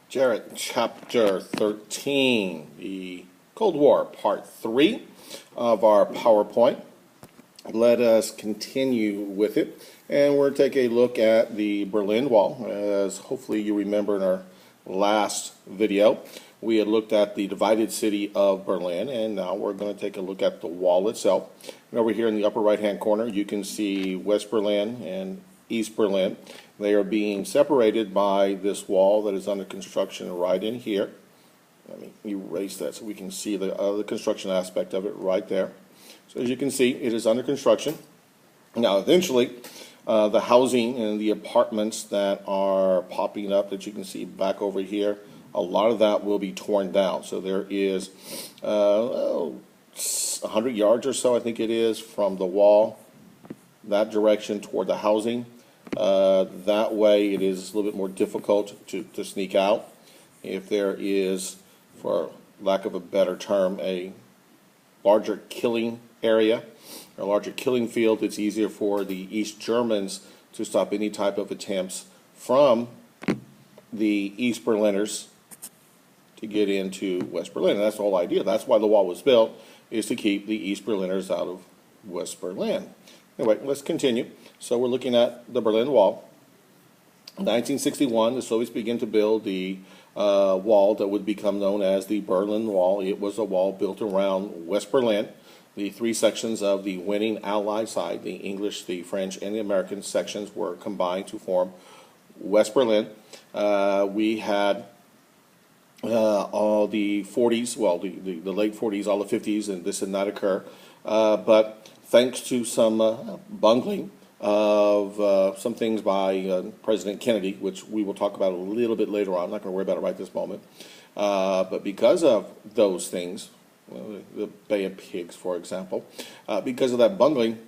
Jarrett, Chapter 13, the Cold War, Part 3 of our PowerPoint. Let us continue with it, and we're going to take a look at the Berlin Wall. As hopefully you remember in our last video, we had looked at the divided city of Berlin, and now we're going to take a look at the wall itself. And over here in the upper right-hand corner, you can see West Berlin and East Berlin. They are being separated by this wall that is under construction right in here. Let me erase that so we can see the construction aspect of it right there. So as you can see, it is under construction. Now eventually, the housing and the apartments that are popping up that you can see back over here, a lot of that will be torn down. So there is 100 yards or so, I think it is, from the wall, that direction toward the housing. That way it is a little bit more difficult to sneak out. If there is, for lack of a better term, a larger killing area, a larger killing field, it's easier for the East Germans to stop any type of attempts from the East Berliners to get into West Berlin. And that's the whole idea. That's why the wall was built, is to keep the East Berliners out of West Berlin. Anyway, let's continue. So we're looking at the Berlin Wall. In 1961, the Soviets began to build the wall that would become known as the Berlin Wall. It was a wall built around West Berlin. The three sections of the winning Allied side, the English, the French, and the American sections, were combined to form West Berlin. We had all the 40s, well, the late 40s, all the 50s, and this did not occur. But thanks to some bungling of some things by President Kennedy, which we will talk about a little bit later on. I'm not going to worry about it right this moment. But because of those things, the Bay of Pigs, for example, because of that bungling,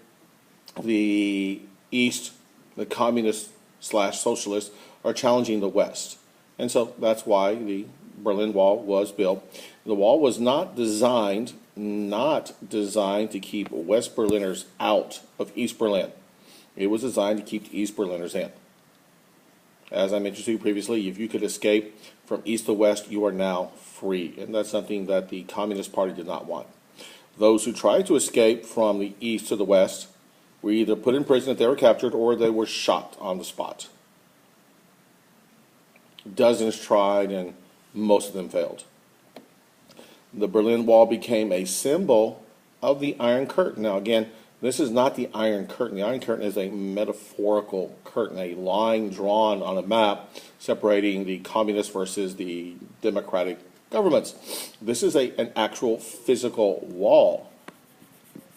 the East, the communists / socialists, are challenging the West. And so that's why the Berlin Wall was built. The wall was not designed to keep West Berliners out of East Berlin. It was designed to keep the East Berliners in. As I mentioned to you previously, if you could escape from east to west, you are now free. And that's something that the Communist Party did not want. Those who tried to escape from the east to the west were either put in prison if they were captured, or they were shot on the spot. Dozens tried, and most of them failed. The Berlin Wall became a symbol of the Iron Curtain. Now again, this is not the Iron Curtain. The Iron Curtain is a metaphorical curtain, a line drawn on a map separating the communist versus the democratic governments. This is an actual physical wall.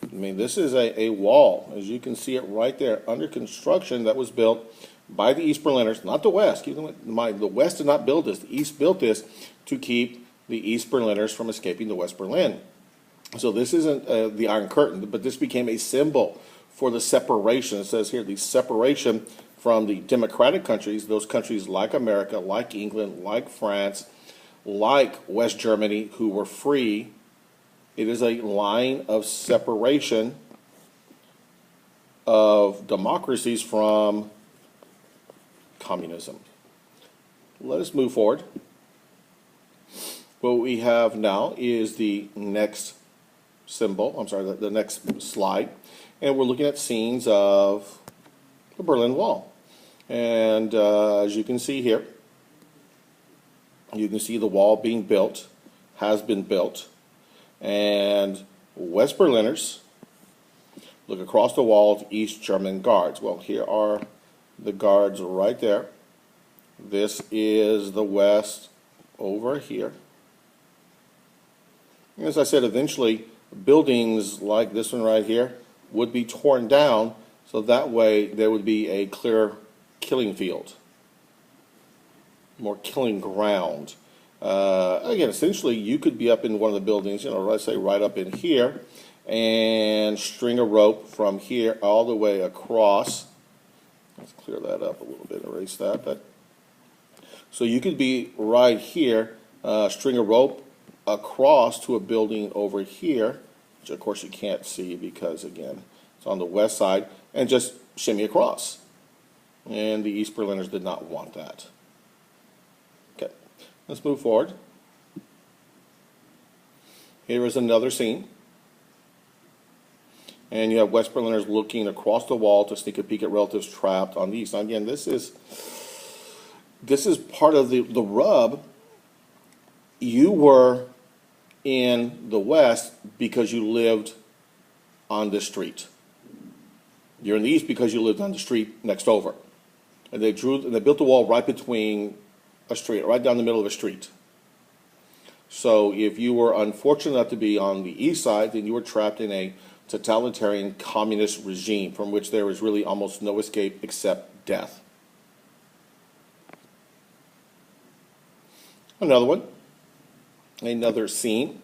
I mean, this is a wall, as you can see it right there, under construction, that was built by the East Berliners, not the West. Keep in mind, the West did not build this. The East built this to keep the East Berliners from escaping to West Berlin. So this isn't the Iron Curtain, but this became a symbol for the separation. It says here, the separation from the democratic countries, those countries like America, like England, like France, like West Germany, who were free. It is a line of separation of democracies from communism. Let us move forward. What we have now is the next symbol, the next slide, and we're looking at scenes of the Berlin Wall. And as you can see here, you can see the wall being built, has been built, and West Berliners look across the wall to East German guards. Well, here are the guards right there. This is the West over here. And as I said, eventually buildings like this one right here would be torn down, so that way there would be a clear killing field, more killing ground. Again, essentially you could be up in one of the buildings, let's say right up in here, and string a rope from here all the way across. Let's clear that up a little bit, erase that. So you could be right here, string a rope across to a building over here, which of course you can't see because, again, it's on the west side, and just shimmy across. And the East Berliners did not want that. Okay. Let's move forward. Here is another scene. And you have West Berliners looking across the wall to sneak a peek at relatives trapped on the east. Now, again, this is part of the rub. You were in the West because you lived on this street. You're in the East because you lived on the street next over. And they built a wall right between a street, right down the middle of a street. So if you were unfortunate enough to be on the East side, then you were trapped in a totalitarian communist regime from which there was really almost no escape except death. Another one, another scene.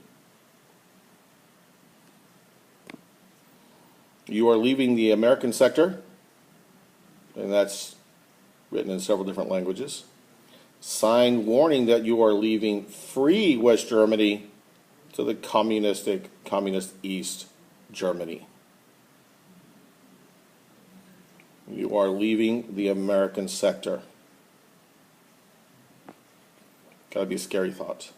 You are leaving the American sector, and that's written in several different languages. Sign warning that you are leaving free West Germany to the communist East Germany. You are leaving the American sector. Gotta be a scary thought.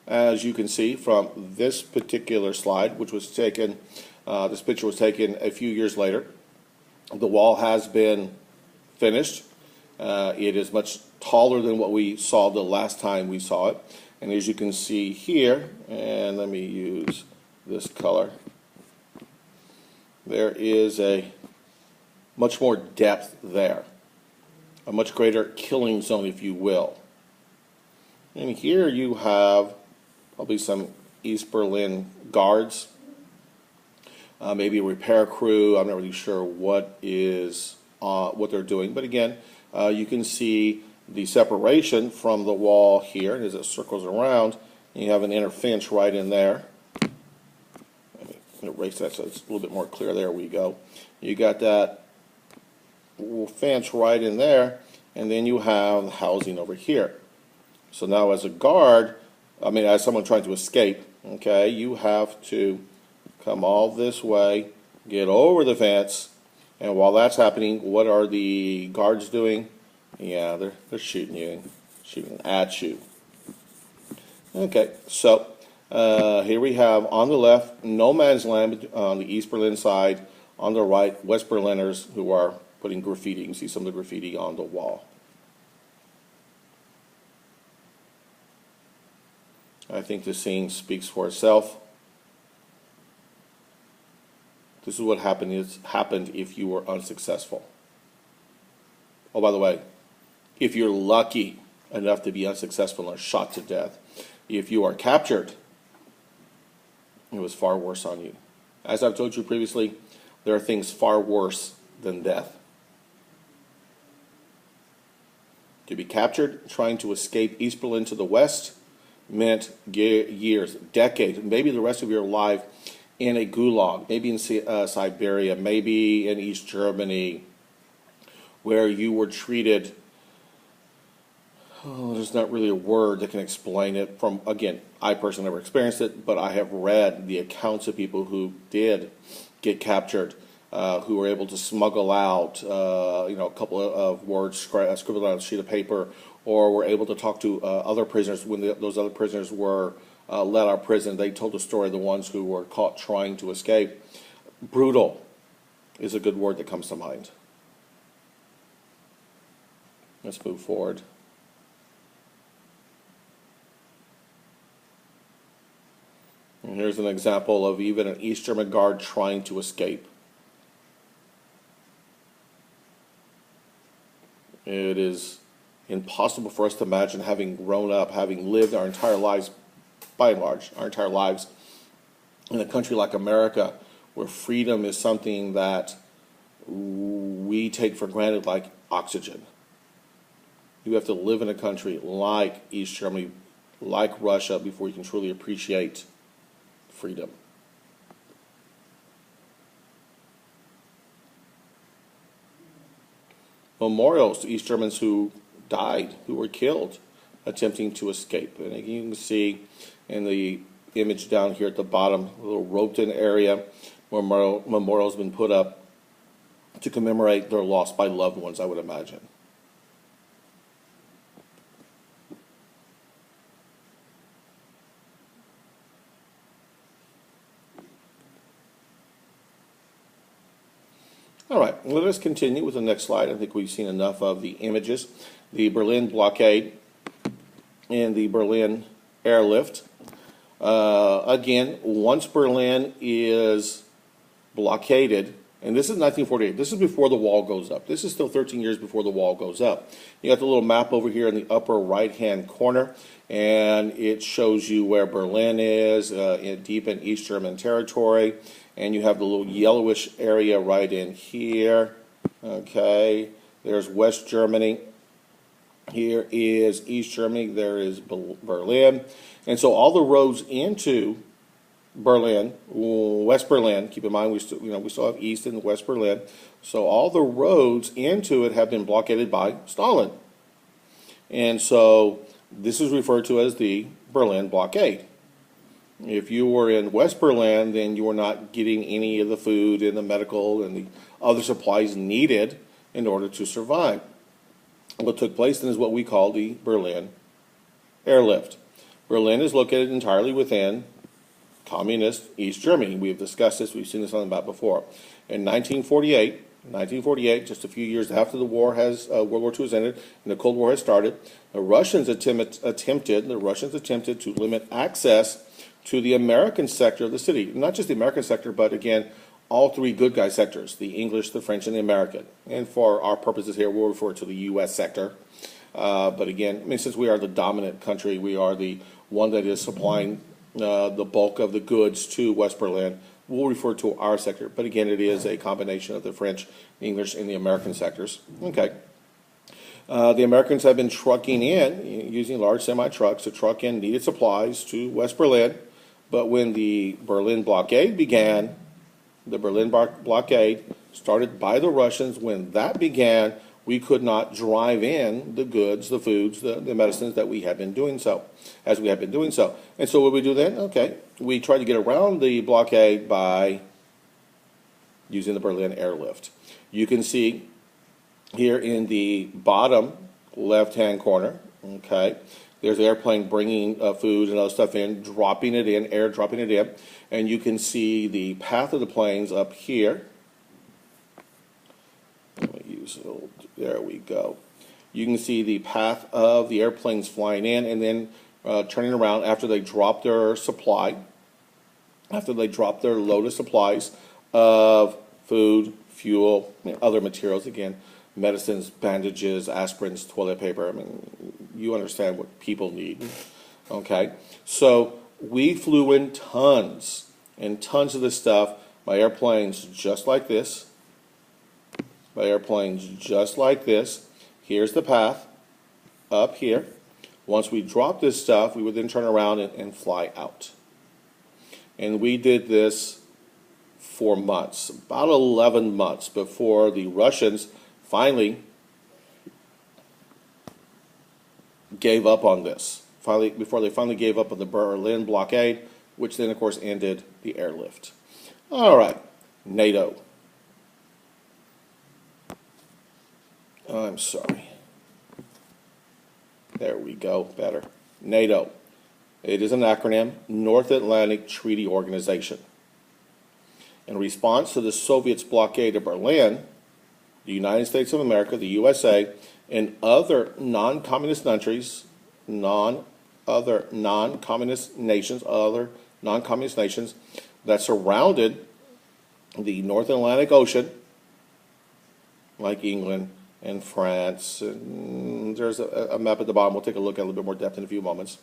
As you can see from this particular slide, which was taken, this picture was taken a few years later. The wall has been finished. It is much taller than what we saw the last time we saw it. And as you can see here, and let me use this color, there is a much more depth there. A much greater killing zone, if you will. And here you have probably some East Berlin guards, maybe a repair crew. I'm not really sure what they're doing, but again, you can see the separation from the wall here, and as it circles around, you have an inner fence right in there. Let me erase that so it's a little bit more clear. There we go. You got that fence right in there, and then you have housing over here. So now as a guard, as someone trying to escape, okay, you have to come all this way, get over the fence, and while that's happening, what are the guards doing? Yeah, they're shooting at you. Okay, so here we have on the left, no man's land on the East Berlin side. On the right, West Berliners who are putting graffiti. You can see some of the graffiti on the wall. I think the scene speaks for itself. This is what happened if you were unsuccessful. Oh, by the way, if you're lucky enough to be unsuccessful and are shot to death, if you are captured, it was far worse on you. As I've told you previously, there are things far worse than death. To be captured trying to escape East Berlin to the west meant years, decades, maybe the rest of your life in a gulag, maybe in Siberia, maybe in East Germany, where you were treated, there's not really a word that can explain it. Again, I personally never experienced it, but I have read the accounts of people who did get captured, who were able to smuggle out, a couple of words scribbled on a sheet of paper, or were able to talk to other prisoners when those other prisoners were let out of prison. They told the story of the ones who were caught trying to escape. Brutal is a good word that comes to mind. Let's move forward. And here's an example of even an East German guard trying to escape. It is impossible for us to imagine, having grown up, having lived our entire lives, by and large, our entire lives, in a country like America, where freedom is something that we take for granted like oxygen. You have to live in a country like East Germany, like Russia, before you can truly appreciate freedom. Memorials to East Germans who died, who were killed, attempting to escape. And you can see in the image down here at the bottom, a little roped-in area where memorials have been put up to commemorate their loss by loved ones, I would imagine. All right, let us continue with the next slide. I think we've seen enough of the images. The Berlin blockade and the Berlin airlift. Again, once Berlin is blockaded, and this is 1948, this is before the wall goes up. This is still 13 years before the wall goes up. You got the little map over here in the upper right-hand corner, and it shows you where Berlin is, deep in East German territory, and you have the little yellowish area right in here. Okay, there's West Germany. Here is East Germany. There is Berlin. And so all the roads into Berlin, West Berlin, keep in mind we still have East and West Berlin. So all the roads into it have been blockaded by Stalin. And so this is referred to as the Berlin blockade. If you were in West Berlin, then you were not getting any of the food and the medical and the other supplies needed in order to survive. What took place then is what we call the Berlin airlift. Berlin is located entirely within communist East Germany. We have discussed this. We've seen this on the map before. In 1948, just a few years after the war World War II has ended and the Cold War has started, the Russians attempted to limit access to the American sector of the city. Not just the American sector, but again, all three good guy sectors, the English, the French, and the American. And for our purposes here, we'll refer to the U.S. sector. But again, I mean, since we are the dominant country, we are the one that is supplying the bulk of the goods to West Berlin, we'll refer to our sector. But again, it is a combination of the French, English, and the American sectors. Okay. The Americans have been trucking in, using large semi-trucks to truck in needed supplies to West Berlin. But when the Berlin blockade began, the Berlin blockade started by the Russians. When that began, we could not drive in the goods, the foods, the medicines that we have been doing so, as we have been doing so. And so what we do then? Okay, we try to get around the blockade by using the Berlin airlift. You can see here in the bottom left-hand corner, okay, there's the airplane bringing food and other stuff in, dropping it in, air dropping it in, and you can see the path of the planes up here. Let me use it. There we go. You can see the path of the airplanes flying in and then turning around after they drop their supply, after they drop their load of supplies of food, fuel, other materials, again, medicines, bandages, aspirins, toilet paper. I mean, you understand what people need. Okay? So we flew in tons and tons of this stuff by airplanes just like this. By airplanes just like this. Here's the path up here. Once we drop this stuff, we would then turn around and fly out. And we did this for months, about 11 months before the Russians finally gave up on this. Before they finally gave up on the Berlin blockade, which then, of course, ended the airlift. All right, NATO. I'm sorry. There we go, better. NATO. It is an acronym, North Atlantic Treaty Organization. In response to the Soviets' blockade of Berlin, the United States of America, the USA, and other non-communist countries, other non-communist nations that surrounded the North Atlantic Ocean, like England and France. And there's a map at the bottom. We'll take a look at a little bit more depth in a few moments.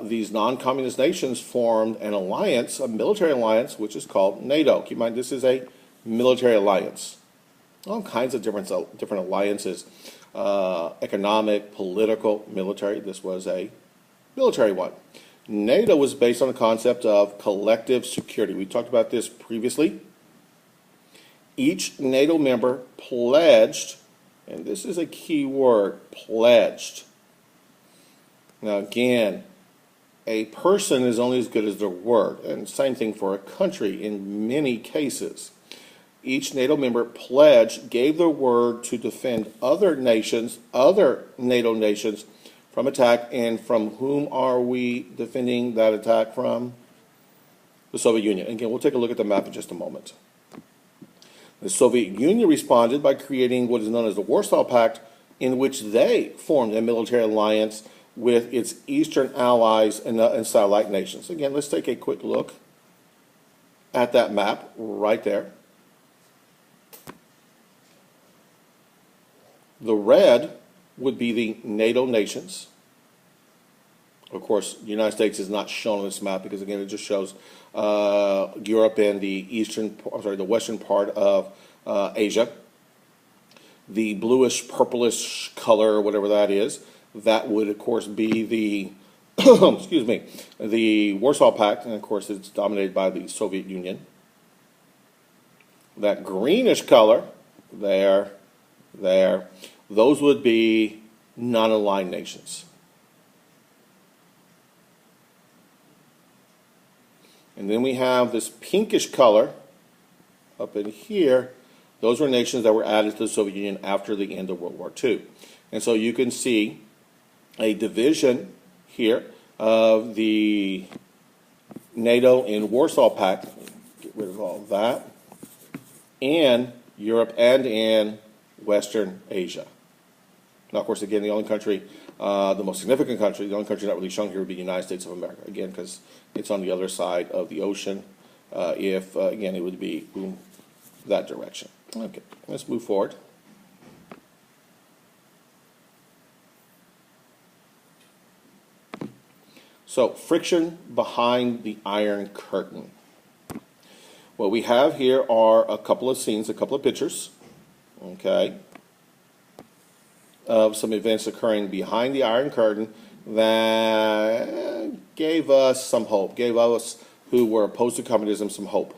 These non-communist nations formed an alliance, a military alliance, which is called NATO. Keep in mind, this is a military alliance. All kinds of different alliances, economic, political, military. This was a military one. NATO was based on the concept of collective security. We talked about this previously. Each NATO member pledged, and this is a key word, pledged. Now again, a person is only as good as their word, and same thing for a country in many cases. Each NATO member pledged, gave their word to defend other nations, other NATO nations, from attack. And from whom are we defending that attack from? The Soviet Union. Again, we'll take a look at the map in just a moment. The Soviet Union responded by creating what is known as the Warsaw Pact, in which they formed a military alliance with its eastern allies and satellite nations. Again, let's take a quick look at that map right there. The red would be the NATO nations. Of course, the United States is not shown on this map because, again, it just shows Europe and the western part of Asia. The bluish, purplish color, whatever that is, that would, of course, be the excuse me, the Warsaw Pact, and of course, it's dominated by the Soviet Union. That greenish color, there, those would be non-aligned nations. And then we have this pinkish color up in here. Those were nations that were added to the Soviet Union after the end of World War II. And so you can see a division here of the NATO and Warsaw Pact. Get rid of all of that. And Europe and in Western Asia. Now, of course, again, the only country, the most significant country, the only country not really shown here would be the United States of America. Again, because it's on the other side of the ocean. Again, it would be that direction. Okay, let's move forward. So, friction behind the Iron Curtain. What we have here are a couple of scenes, a couple of pictures, okay, of some events occurring behind the Iron Curtain that gave us some hope, gave us who were opposed to communism some hope.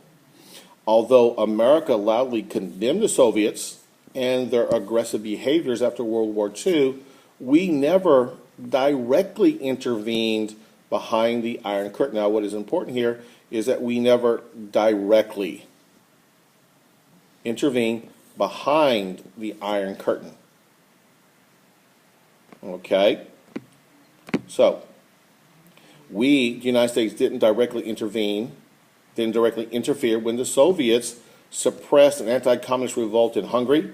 Although America loudly condemned the Soviets and their aggressive behaviors after World War II, we never directly intervened behind the Iron Curtain. Now, what is important here is that we never directly intervened behind the Iron Curtain. Okay? So, we, the United States, didn't directly intervene, didn't directly interfere when the Soviets suppressed an anti-communist revolt in Hungary,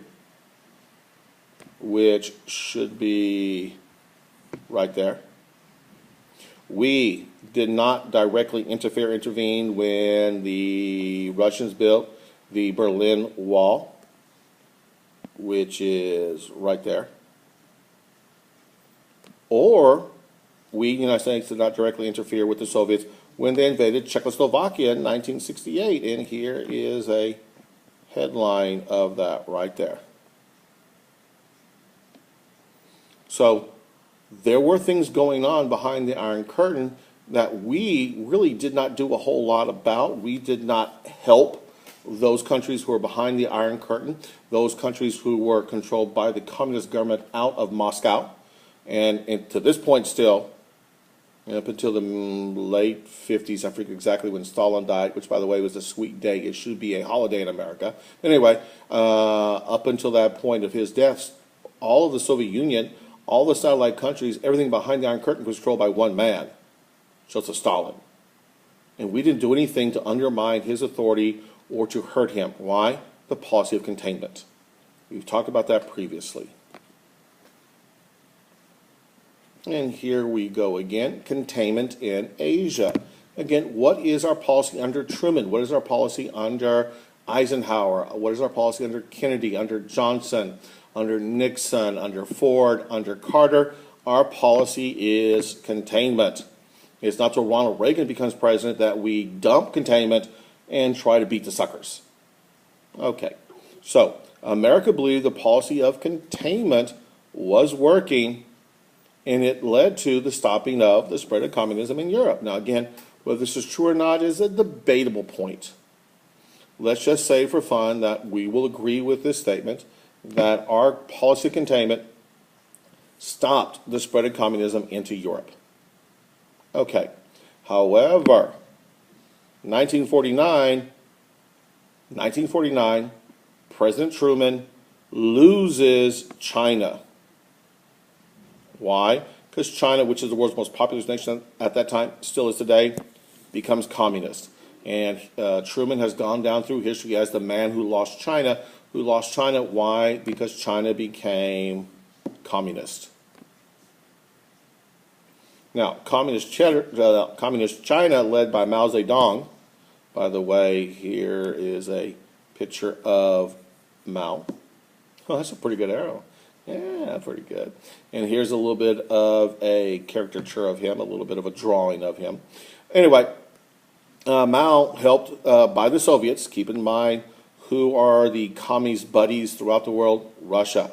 which should be right there. We did not directly intervene when the Russians built the Berlin Wall, which is right there. Or we, the United States, did not directly interfere with the Soviets when they invaded Czechoslovakia in 1968. And here is a headline of that right there. So there were things going on behind the Iron Curtain that we really did not do a whole lot about. We did not help those countries who were behind the Iron Curtain, those countries who were controlled by the communist government out of Moscow. And to this point still, up until the late 50s, I forget exactly when Stalin died, which, by the way, was a sweet day. It should be a holiday in America. Anyway, up until that point of his death, all of the Soviet Union, all the satellite countries, everything behind the Iron Curtain was controlled by one man, Joseph Stalin. And we didn't do anything to undermine his authority or to hurt him. Why? The policy of containment. We've talked about that previously. And here we go again, containment in Asia. Again, what is our policy under Truman? What is our policy under Eisenhower? What is our policy under Kennedy, under Johnson, under Nixon, under Ford, under Carter? Our policy is containment. It's not till Ronald Reagan becomes president that we dump containment and try to beat the suckers. Okay, so America believed the policy of containment was working, and it led to the stopping of the spread of communism in Europe. Now, again, whether this is true or not is a debatable point. Let's just say for fun that we will agree with this statement that our policy of containment stopped the spread of communism into Europe. Okay. However, 1949, President Truman loses China. Why? Because China, which is the world's most populous nation at that time, still is today, becomes communist. And Truman has gone down through history as the man who lost China. Who lost China? Why? Because China became communist. Now, communist China, led by Mao Zedong. By the way, here is a picture of Mao. Oh, that's a pretty good arrow. Yeah, pretty good. And here's a little bit of a caricature of him, a little bit of a drawing of him. Anyway, Mao, helped by the Soviets. Keep in mind, who are the communist buddies throughout the world? Russia.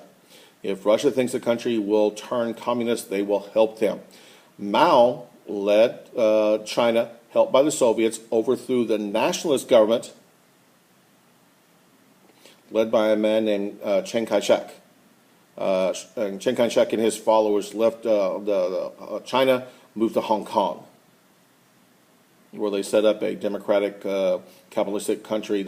If Russia thinks the country will turn communist, they will help them. Mao led China, helped by the Soviets, overthrew the nationalist government led by a man named Chiang Kai-shek. And Chiang Kai-shek and his followers left China, moved to Hong Kong, where they set up a democratic, capitalistic country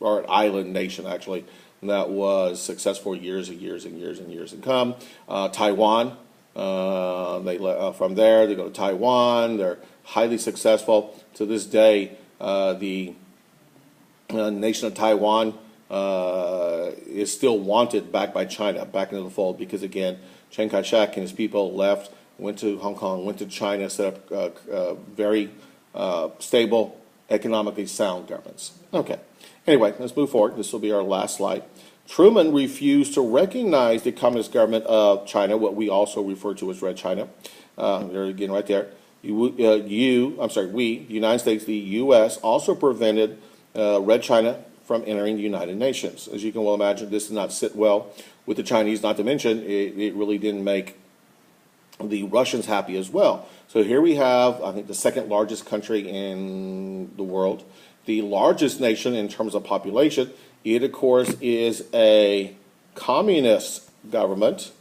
or an island nation actually, that was successful years and years and years and years to come. Taiwan. From there, they go to Taiwan. They're highly successful. To this day, the nation of Taiwan is still wanted back by China, back into the fold, because, again, Chiang Kai-shek and his people left, went to Hong Kong, went to China, set up very stable, economically sound governments. Okay. Anyway, let's move forward. This will be our last slide. Truman refused to recognize the communist government of China, what we also refer to as Red China. There again, right there. We, the United States, the U.S., also prevented Red China from entering the United Nations. As you can well imagine, this did not sit well with the Chinese, not to mention it really didn't make the Russians happy as well. So here we have, I think, the second largest country in the world, the largest nation in terms of population. It, of course, is a communist government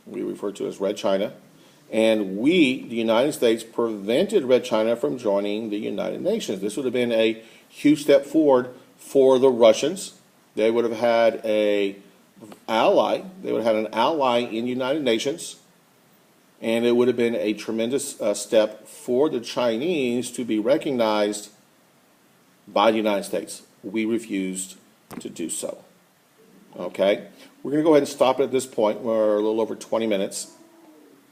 we refer to as Red China. And we, the United States, prevented Red China from joining the United Nations. This would have been a huge step forward for the Russians. They would have had an ally. They would have had an ally in the United Nations. And it would have been a tremendous step for the Chinese to be recognized by the United States. We refused to do so. Okay? We're going to go ahead and stop it at this point. We're a little over 20 minutes.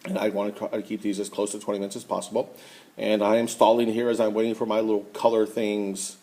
And I want to try to keep these as close to 20 minutes as possible. And I am stalling here as I'm waiting for my little color things.